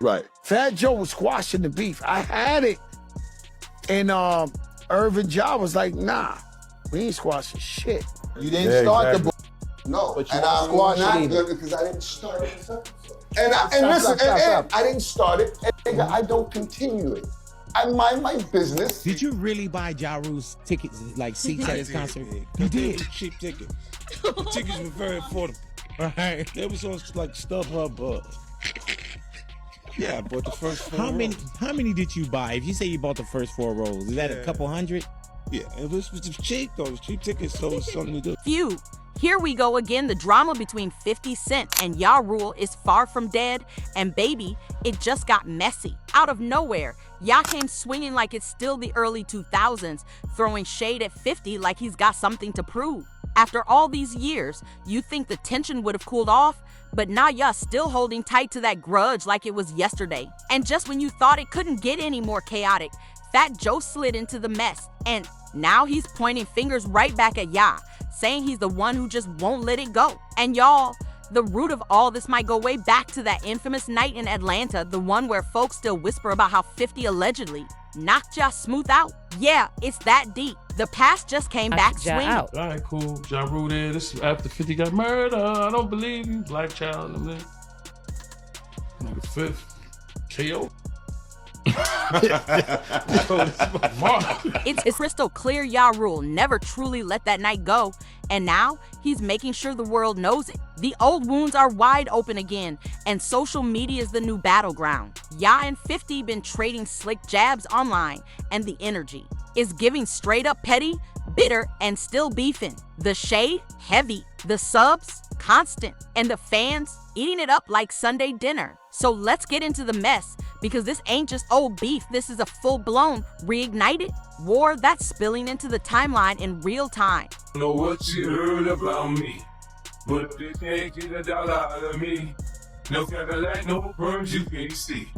Right. Fat Joe was squashing the beef. I had it. And Irvin Ja was like, nah, we ain't squashing shit. You didn't start exactly. the No, But you and I'm squashed not it good because I didn't start it. And listen, I didn't start it, and I don't continue it. I mind my business. Did you really buy Ja Rule's tickets, like seats at his concert? You did? Cheap ticket. The tickets were very affordable. Right. They was on like StubHub. Yeah, I bought the first 4 rows. How many did you buy? If you say you bought the first 4 rows, is that a couple hundred? Yeah, it was cheap though. It was cheap tickets, so it was something to do. Feud. Here we go again. The drama between 50 Cent and Ja Rule is far from dead. And baby, it just got messy. Out of nowhere, Ja came swinging like it's still the early 2000s, throwing shade at 50 like he's got something to prove. After all these years, you think the tension would have cooled off, but now Ya's still holding tight to that grudge like it was yesterday. And just when you thought it couldn't get any more chaotic, Fat Joe slid into the mess, and now he's pointing fingers right back at Ya, saying he's the one who just won't let it go. And y'all, the root of all this might go way back to that infamous night in Atlanta, the one where folks still whisper about how 50 allegedly knocked Ja smooth out. Yeah, it's that deep. The past just came back swinging. All right, cool. Ja Rule there. This is after 50 got murdered. I don't believe you. Black child and them. Nigga 5th. KO. It's crystal clear Ja Rule never truly let that night go, and now he's making sure the world knows it. The old wounds are wide open again, and social media is the new battleground. Ya and 50 been trading slick jabs online, and the energy is giving straight up petty, bitter, and still beefing. The shade, heavy. The subs, constant. And the fans, eating it up like Sunday dinner. So let's get into the mess, because this ain't just old beef. This is a full-blown, reignited war that's spilling into the timeline in real time. Know what you heard about me, but they can't get a dollar out of me. No Cadillac, no perms you can't see.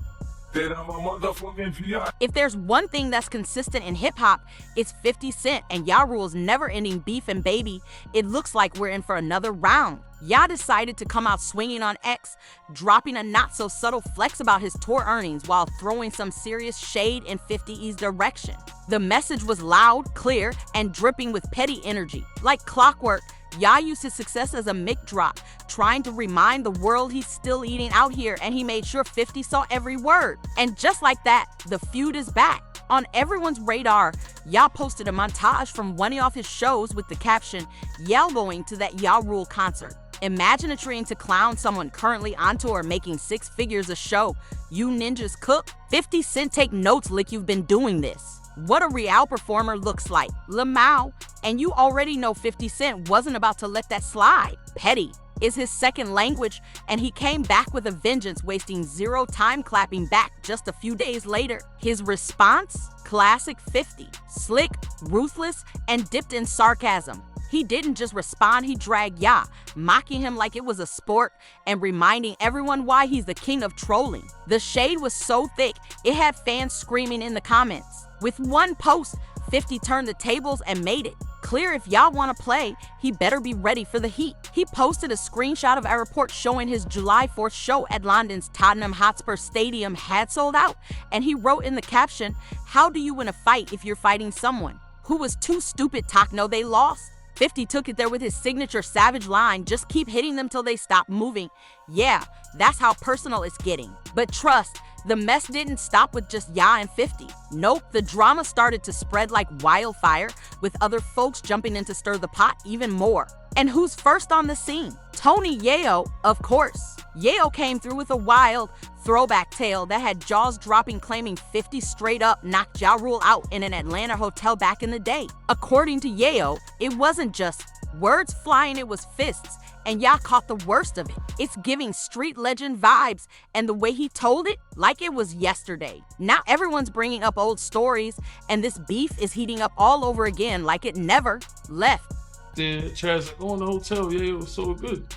That I'm a motherfucking PI. If there's one thing that's consistent in hip-hop, it's 50 Cent and Ja Rule's never-ending beef, and baby, it looks like we're in for another round. Ya decided to come out swinging on X, dropping a not-so-subtle flex about his tour earnings while throwing some serious shade in 50's direction. The message was loud, clear, and dripping with petty energy. Like clockwork, Ya used his success as a mic drop, trying to remind the world he's still eating out here, and he made sure 50 saw every word. And just like that, the feud is back. On everyone's radar, Ya posted a montage from one of his shows with the caption, "Yell going to that Ja Rule concert." Imagine trying to clown someone currently on tour making 6 figures a show. You ninjas cook? 50 Cent take notes like you've been doing this. What a real performer looks like. Lamau. And you already know 50 Cent wasn't about to let that slide. Petty is his second language, and he came back with a vengeance, wasting zero time clapping back just a few days later. His response? Classic 50. Slick, ruthless, and dipped in sarcasm. He didn't just respond, he dragged Ya, mocking him like it was a sport and reminding everyone why he's the king of trolling. The shade was so thick, it had fans screaming in the comments. With one post, 50 turned the tables and made it clear if y'all want to play, he better be ready for the heat. He posted a screenshot of a report showing his July 4th show at London's Tottenham Hotspur Stadium had sold out, and he wrote in the caption, "How do you win a fight if you're fighting someone who was too stupid to know they lost?" 50 took it there with his signature savage line, "Just keep hitting them till they stop moving." Yeah, that's how personal it's getting. But trust, the mess didn't stop with just Ya and 50. Nope, the drama started to spread like wildfire, with other folks jumping in to stir the pot even more. And who's first on the scene? Tony Yayo, of course. Yayo came through with a wild throwback tale that had jaws dropping, claiming 50 straight up knocked Ja Rule out in an Atlanta hotel back in the day. According to Yayo, it wasn't just words flying, it was fists, and Ya caught the worst of it. It's giving street legend vibes, and the way he told it, like it was yesterday. Now everyone's bringing up old stories, and this beef is heating up all over again like it never left. Then Chaz like, in the hotel, yeah, it was so good.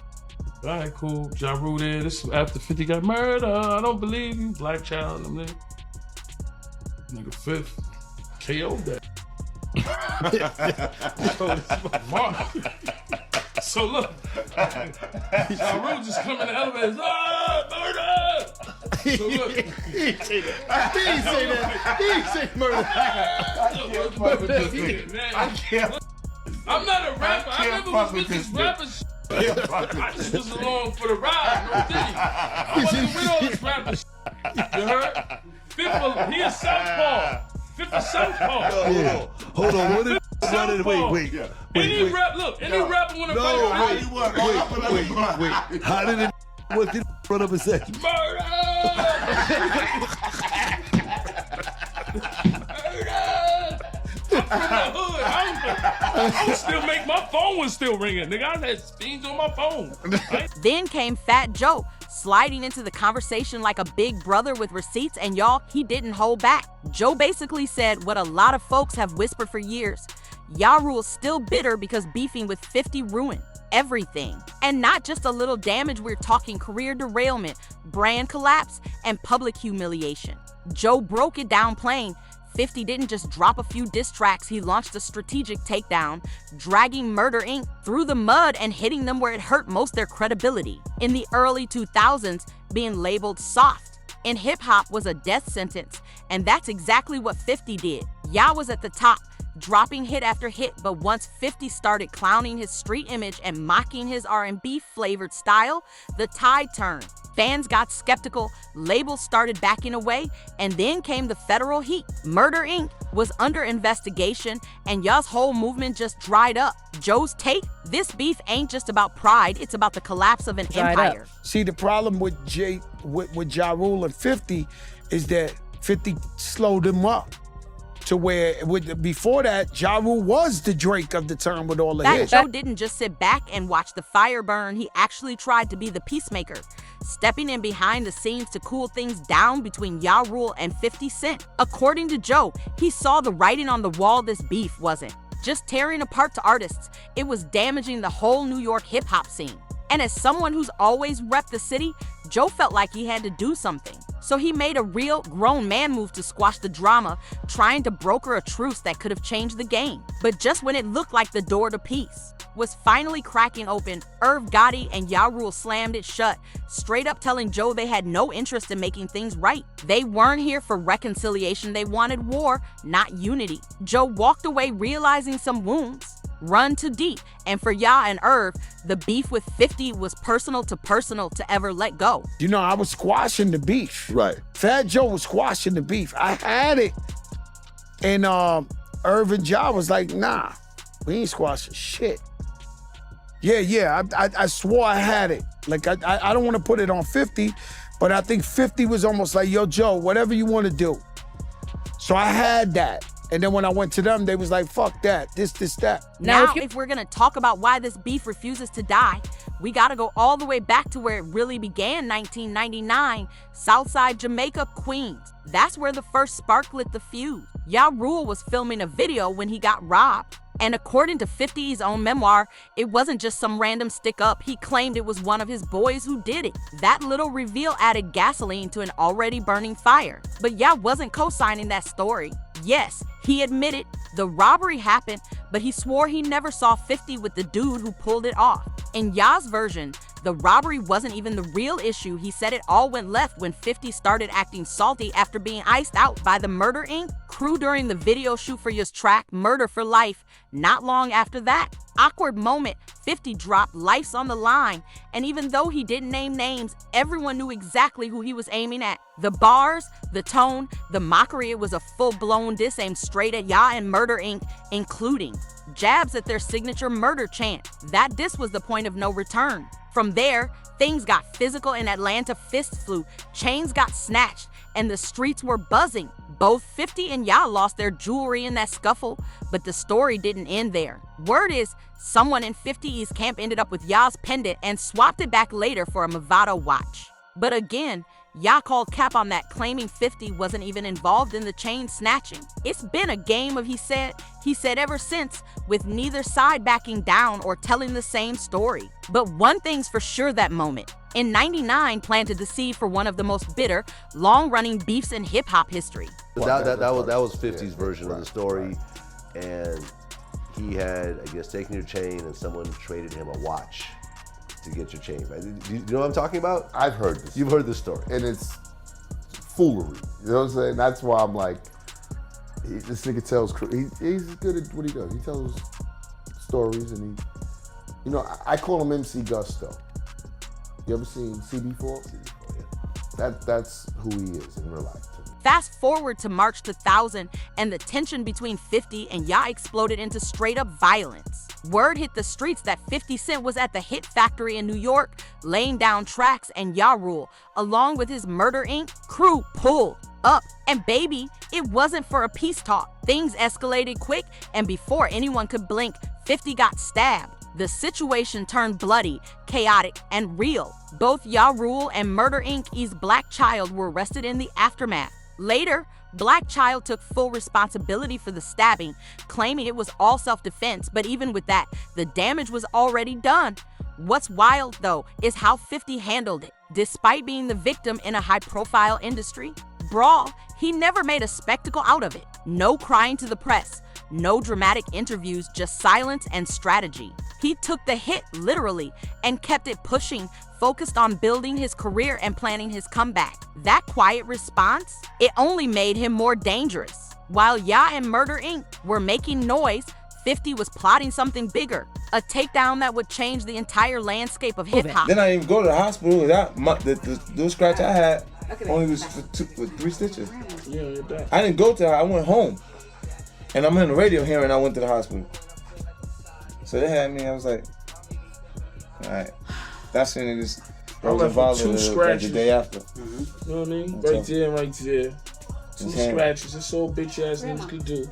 All right, cool. Ja Rule there. This is after 50 got murdered. I don't believe you. Black child, I'm there. Nigga 5th. KO that. So look, Ja Rule just come in the elevator. Murder! So look, He ain't say that. He ain't say murder. I can't. I'm not a rapper. I never was with this rapper shit. I just was along for the ride, no diddy. I wasn't with all this rapper shit. You heard? Fifth, he a southpaw. Fifth a southpaw. Yeah. Hold on. What is running? Wait. Any rapper wanna fight? Wait. How did it? What did run up and say? Murder! I'm from the hood. I would still make my phone was still ringing. Nigga, I had fiends on my phone. Right? Then came Fat Joe, sliding into the conversation like a big brother with receipts, and y'all, he didn't hold back. Joe basically said what a lot of folks have whispered for years. Ja Rule's still bitter because beefing with 50 ruined everything. And not just a little damage, we're talking career derailment, brand collapse, and public humiliation. Joe broke it down plain. 50 didn't just drop a few diss tracks, he launched a strategic takedown, dragging Murder Inc. through the mud and hitting them where it hurt most their credibility. In the early 2000s, being labeled soft in hip-hop was a death sentence, and that's exactly what 50 did. Ja was at the top, dropping hit after hit, but once 50 started clowning his street image and mocking his R&B-flavored style, the tide turned. Fans got skeptical, labels started backing away, and then came the federal heat. Murder Inc. was under investigation, and Ya's whole movement just dried up. Joe's take? This beef ain't just about pride, it's about the collapse of an empire. See, the problem with Ja Rule and 50 is that 50 slowed him up. To where, before that, Ja Rule was the Drake of the term with all the hits. Joe didn't just sit back and watch the fire burn, he actually tried to be the peacemaker, stepping in behind the scenes to cool things down between Ja Rule and 50 Cent. According to Joe, he saw the writing on the wall. This beef wasn't just tearing apart the artists, it was damaging the whole New York hip-hop scene. And as someone who's always repped the city, Joe felt like he had to do something. So he made a real grown man move to squash the drama, trying to broker a truce that could have changed the game. But just when it looked like the door to peace was finally cracking open, Irv Gotti and Ja Rule slammed it shut, straight up telling Joe they had no interest in making things right. They weren't here for reconciliation, they wanted war, not unity. Joe walked away realizing some wounds run too deep, and for Ja and Irv, the beef with 50 was personal to ever let go. You know, I was squashing the beef. Right. Fat Joe was squashing the beef. I had it. And Irv and Ja was like, nah, we ain't squashing shit. Yeah, I swore I had it. Like, I don't want to put it on 50, but I think 50 was almost like, yo, Joe, whatever you want to do. So I had that. And then when I went to them, they was like, fuck that, this, that. Now, if we're gonna talk about why this beef refuses to die, we gotta go all the way back to where it really began, 1999, Southside Jamaica, Queens. That's where the first spark lit the feud. Ja Rule was filming a video when he got robbed. And according to 50's own memoir, it wasn't just some random stick up. He claimed it was one of his boys who did it. That little reveal added gasoline to an already burning fire. But Ja wasn't co-signing that story. Yes, he admitted the robbery happened, but he swore he never saw 50 with the dude who pulled it off. In Ya's version, the robbery wasn't even the real issue. He said it all went left when 50 started acting salty after being iced out by the Murder Inc. crew during the video shoot for his track Murder for Life. Not long after that awkward moment, 50 dropped Life's on the Line, and even though he didn't name names, everyone knew exactly who he was aiming at. The bars, the tone, the mockery, it was a full-blown diss aimed straight at Ja and Murder Inc., including jabs at their signature murder chant. That diss was the point of no return. From there, things got physical in Atlanta, fists flew, chains got snatched, and the streets were buzzing. Both 50 and Ja lost their jewelry in that scuffle, but the story didn't end there. Word is, someone in 50's camp ended up with Ya's pendant and swapped it back later for a Bravado watch. But again, Ja called cap on that, claiming 50 wasn't even involved in the chain snatching. It's been a game of he said ever since, with neither side backing down or telling the same story. But one thing's for sure, that moment in '99 planted the seed for one of the most bitter, long-running beefs in hip-hop history. That was 50's version of the story, and he had, I guess, taken your chain and someone traded him a watch to get your chain back. Do you know what I'm talking about? I've heard this. You've heard this story. And it's foolery. You know what I'm saying? That's why I'm like, this nigga tells, he's good at what he does. He tells stories and he, you know, I call him MC Gusto. You ever seen CB4? Yeah. That's who he is in real life. Fast forward to March 2000, and the tension between 50 and Ya exploded into straight-up violence. Word hit the streets that 50 Cent was at the Hit Factory in New York, laying down tracks, and Ya Rule, along with his Murder Inc. crew, pulled up. And baby, it wasn't for a peace talk. Things escalated quick, and before anyone could blink, 50 got stabbed. The situation turned bloody, chaotic, and real. Both Ya Rule and Murder Inc.'s Black Child were arrested in the aftermath. Later, Black Child took full responsibility for the stabbing, claiming it was all self-defense, but even with that, the damage was already done. What's wild, though, is how 50 handled it. Despite being the victim in a high-profile industry brawl, he never made a spectacle out of it. No crying to the press, no dramatic interviews, just silence and strategy. He took the hit literally and kept it pushing, focused on building his career and planning his comeback. That quiet response, it only made him more dangerous. While Ya and Murder Inc. were making noise, 50 was plotting something bigger, a takedown that would change the entire landscape of hip-hop. Then I didn't even go to the hospital. The scratch I had only was for 3 stitches. I didn't go to I went home. And I'm in the radio hearing I went to the hospital. So they had me, I was like, all right. That's when it just was involved the day after. You know what I mean? Right there and right there. 2 scratches. That's all bitch ass niggas could do. You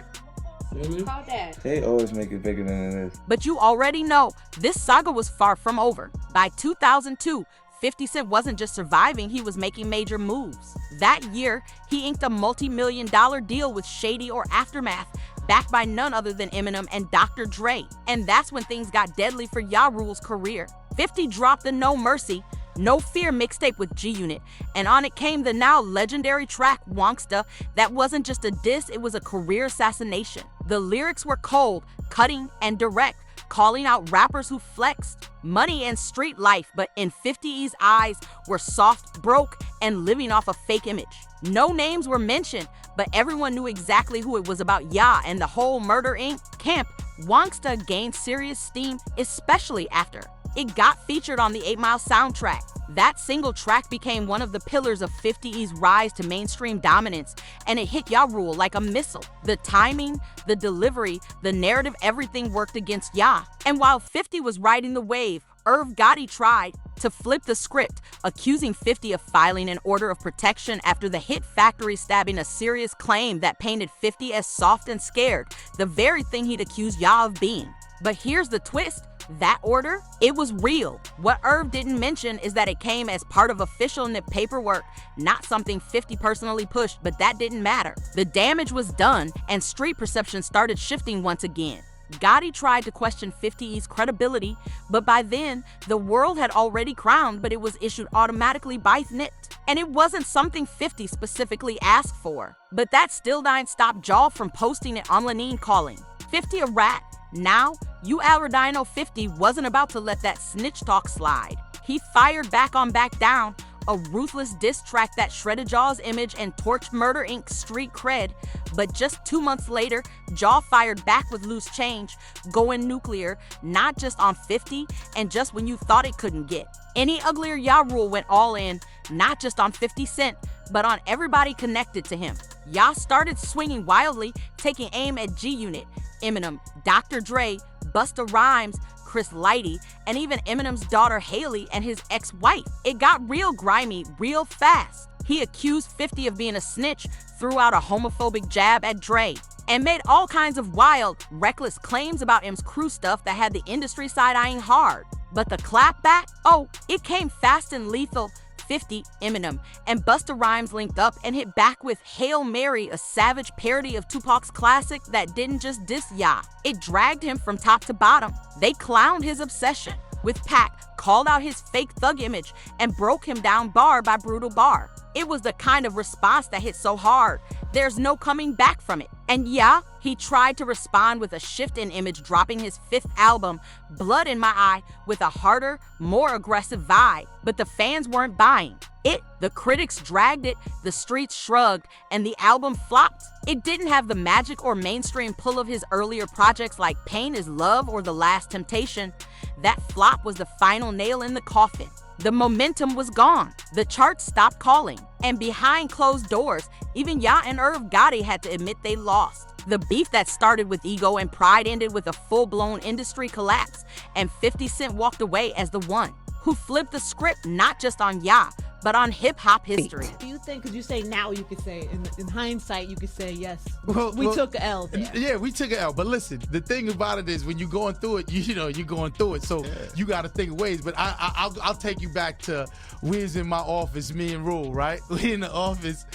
know what I mean? They always make it bigger than it is. But you already know, this saga was far from over. By 2002, 50 Cent wasn't just surviving, he was making major moves. That year, he inked a multi-million-dollar deal with Shady or Aftermath, backed by none other than Eminem and Dr. Dre. And that's when things got deadly for Ya Rule's career. 50 dropped the No Mercy, No Fear mixtape with G-Unit, and on it came the now legendary track Wonksta. That wasn't just a diss, it was a career assassination. The lyrics were cold, cutting, and direct, calling out rappers who flexed money and street life, but in 50's eyes were soft, broke, and living off a fake image. No names were mentioned, but everyone knew exactly who it was about. Ya and the whole Murder Inc. camp. Wonksta gained serious steam, especially after it got featured on the 8 Mile soundtrack. That single track became one of the pillars of 50's rise to mainstream dominance, and it hit Ya Rule like a missile. The timing, the delivery, the narrative, everything worked against Ya. And while 50 was riding the wave, Irv Gotti tried to flip the script, accusing 50 of filing an order of protection after the Hit Factory stabbing, a serious claim that painted 50 as soft and scared, the very thing he'd accused Ya of being. But here's the twist. That order, it was real. What Irv didn't mention is that it came as part of official NIP paperwork, not something 50 personally pushed, but that didn't matter. The damage was done, and street perception started shifting once again. Gotti tried to question 50's credibility, but by then, the world had already crowned, but it was issued automatically by NIP. And it wasn't something 50 specifically asked for. But that still didn't stop Jaw from posting it on Lenine, calling 50 a rat. Now, you Alradino 50 wasn't about to let that snitch talk slide. He fired back on Back Down, a ruthless diss track that shredded Jaw's image and torched Murder Inc.'s street cred. But just 2 months later, Jaw fired back with Loose Change, going nuclear, not just on 50, and just when you thought it couldn't get. Any Uglier Ya Rule went all in, not just on 50 Cent, but on everybody connected to him. Ya started swinging wildly, taking aim at G-Unit, Eminem, Dr. Dre, Busta Rhymes, Chris Lighty, and even Eminem's daughter Haley and his ex-wife. It got real grimy, real fast. He accused 50 of being a snitch, threw out a homophobic jab at Dre, and made all kinds of wild, reckless claims about M's crew stuff that had the industry side-eyeing hard. But the clapback? Oh, it came fast and lethal. 50, Eminem, and Busta Rhymes linked up and hit back with Hail Mary, a savage parody of Tupac's classic that didn't just diss Ya. It dragged him from top to bottom. They clowned his obsession, with Pac called out his fake thug image and broke him down bar by brutal bar. It was the kind of response that hit so hard There's no coming back from it. And yeah, he tried to respond with a shift in image, dropping his 5th album, Blood in My Eye, with a harder, more aggressive vibe. But the fans weren't buying it. The critics dragged it, the streets shrugged, and the album flopped. It didn't have the magic or mainstream pull of his earlier projects like Pain is Love or The Last Temptation. That flop was the final nail in the coffin. The momentum was gone. The charts stopped calling. And behind closed doors, even Ya and Irv Gotti had to admit they lost. The beef that started with ego and pride ended with a full-blown industry collapse, and 50 Cent walked away as the one who flipped the script not just on Ya, but on hip-hop history. Do you think, because you say now, you could say, in hindsight, you could say, yes, well, we took an L there. Yeah, we took an L. But listen, the thing about it is when you're going through it, you're going through it. So you got to think of ways. But I'll take you back to we was in my office, me and Rule, right? We in the office,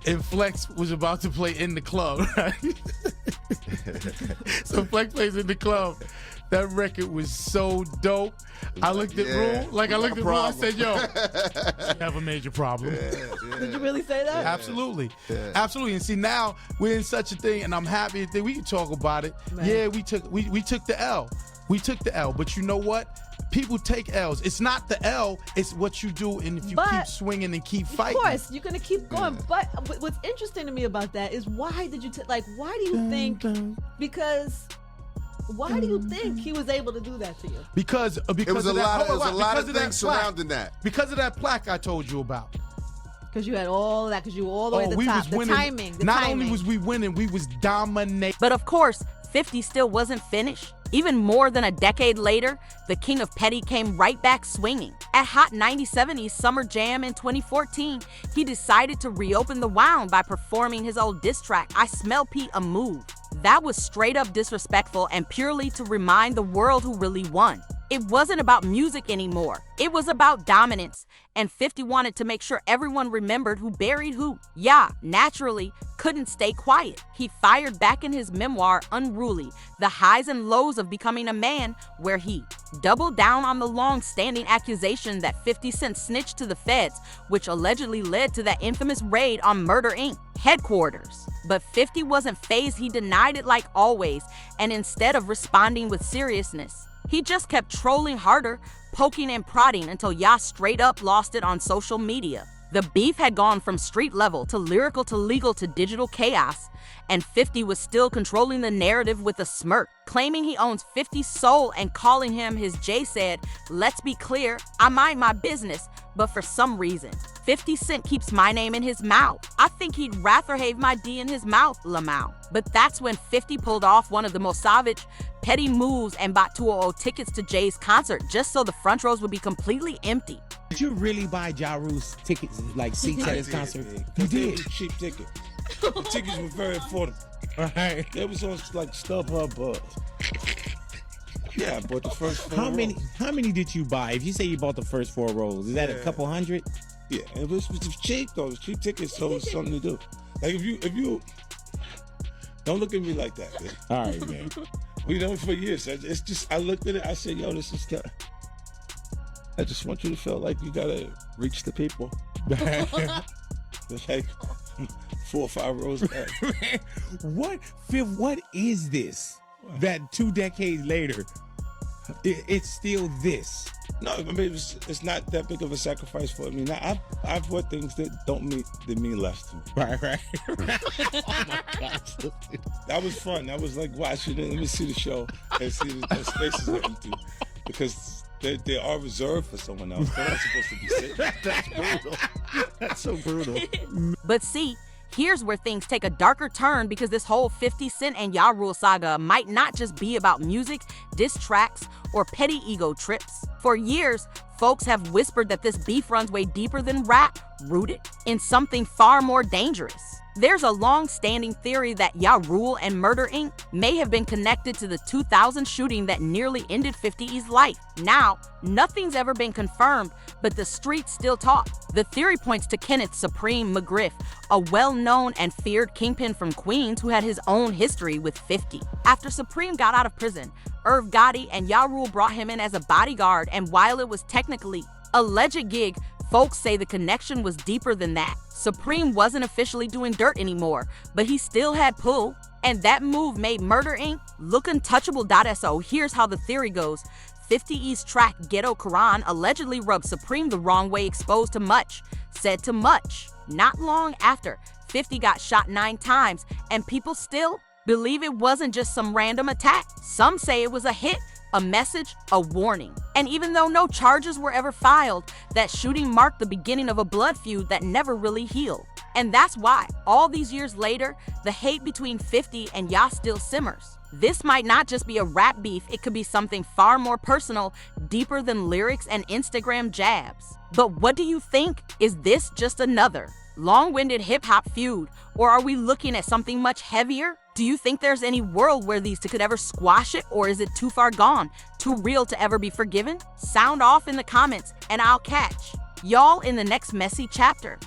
and Flex was about to play In the Club, right? So Flex plays In the Club. That record was so dope. I looked at Rule, I said, yo, you have a major problem. Did you really say that? Absolutely. Absolutely. And see, now we're in such a thing, and I'm happy that we can talk about it. Man. Yeah, we took the L. We took the L. But you know what? People take L's. It's not the L, it's what you do, and if you keep swinging and keep fighting. Of course, you're going to keep going. But what's interesting to me about that is why did you why do you think, because... Why do you think he was able to do that to you? Because it was a lot of things surrounding that. Because of that plaque I told you about. Because you had all that, because you were all the way at the top. The timing. Not only was we winning, we was dominating. But of course, 50 still wasn't finished. Even more than a decade later, the King of Petty came right back swinging. At Hot 90's Summer Jam in 2014, he decided to reopen the wound by performing his old diss track, I Smell Pete, a Move. That was straight up disrespectful and purely to remind the world who really won. It wasn't about music anymore. It was about dominance. And 50 wanted to make sure everyone remembered who buried who. Yeah, naturally, couldn't stay quiet. He fired back in his memoir, Unruly, the highs and lows of becoming a man, where he doubled down on the long-standing accusation that 50 Cent snitched to the feds, which allegedly led to that infamous raid on Murder Inc. headquarters. But 50 wasn't fazed. He denied it like always, and instead of responding with seriousness, he just kept trolling harder, poking and prodding until Ya straight up lost it on social media. The beef had gone from street level to lyrical to legal to digital chaos, and 50 was still controlling the narrative with a smirk, claiming he owns 50's soul and calling him his J said, let's be clear, I mind my business, but for some reason, 50 Cent keeps my name in his mouth. I think he'd rather have my D in his mouth, Lamau. But that's when 50 pulled off one of the most savage, petty moves and bought 200 tickets to Jay's concert just so the front rows would be completely empty. Did you really buy Ja Rule's tickets, like seats at his concert? You did? Cheap ticket. The tickets were very affordable. Right. They was on like StubHub. Yeah, I bought the first 4 rows. How many did you buy? If you say you bought the first 4 rows, is that a couple hundred? Yeah, it was cheap though. It was cheap tickets, so it's something to do. Like if you don't look at me like that, man. All right, man. We know it for years. It's just I looked at it. I said, "Yo, this is the." I just want you to feel like you gotta reach the people. It's like 4 or 5 rows back. What is this? That 2 decades later, it's still this. No, I mean it's not that big of a sacrifice for me. Now I've bought things that mean less to me. Right. Oh my gosh. That was fun. That was like watching it. Let me see the show and see the spaces are empty because they are reserved for someone else. They're not supposed to be sitting. That's brutal. That's so brutal. But see, here's where things take a darker turn, because this whole 50 Cent and Ja Rule saga might not just be about music, diss tracks, or petty ego trips. For years, folks have whispered that this beef runs way deeper than rap, rooted in something far more dangerous. There's a long-standing theory that Ja Rule and Murder Inc. may have been connected to the 2000 shooting that nearly ended 50's life. Now, nothing's ever been confirmed, but the streets still talk. The theory points to Kenneth Supreme McGriff, a well-known and feared kingpin from Queens who had his own history with 50. After Supreme got out of prison, Irv Gotti and Ja Rule brought him in as a bodyguard, and while it was technically a alleged gig, Folks say the connection was deeper than that. Supreme wasn't officially doing dirt anymore, but he still had pull. And that move made Murder Inc. look untouchable.so. Here's how the theory goes. 50 East track Ghetto Quran allegedly rubbed Supreme the wrong way, exposed to much, said to much. Not long after, 50 got shot 9 times, and people still believe it wasn't just some random attack. Some say it was a hit, a message, a warning. And even though no charges were ever filed, that shooting marked the beginning of a blood feud that never really healed. And that's why, all these years later, the hate between 50 and Ya still simmers. This might not just be a rap beef, it could be something far more personal, deeper than lyrics and Instagram jabs. But what do you think? Is this just another long-winded hip-hop feud, or are we looking at something much heavier? Do you think there's any world where these two could ever squash it, or is it too far gone, too real to ever be forgiven? Sound off in the comments, and I'll catch y'all in the next messy chapter.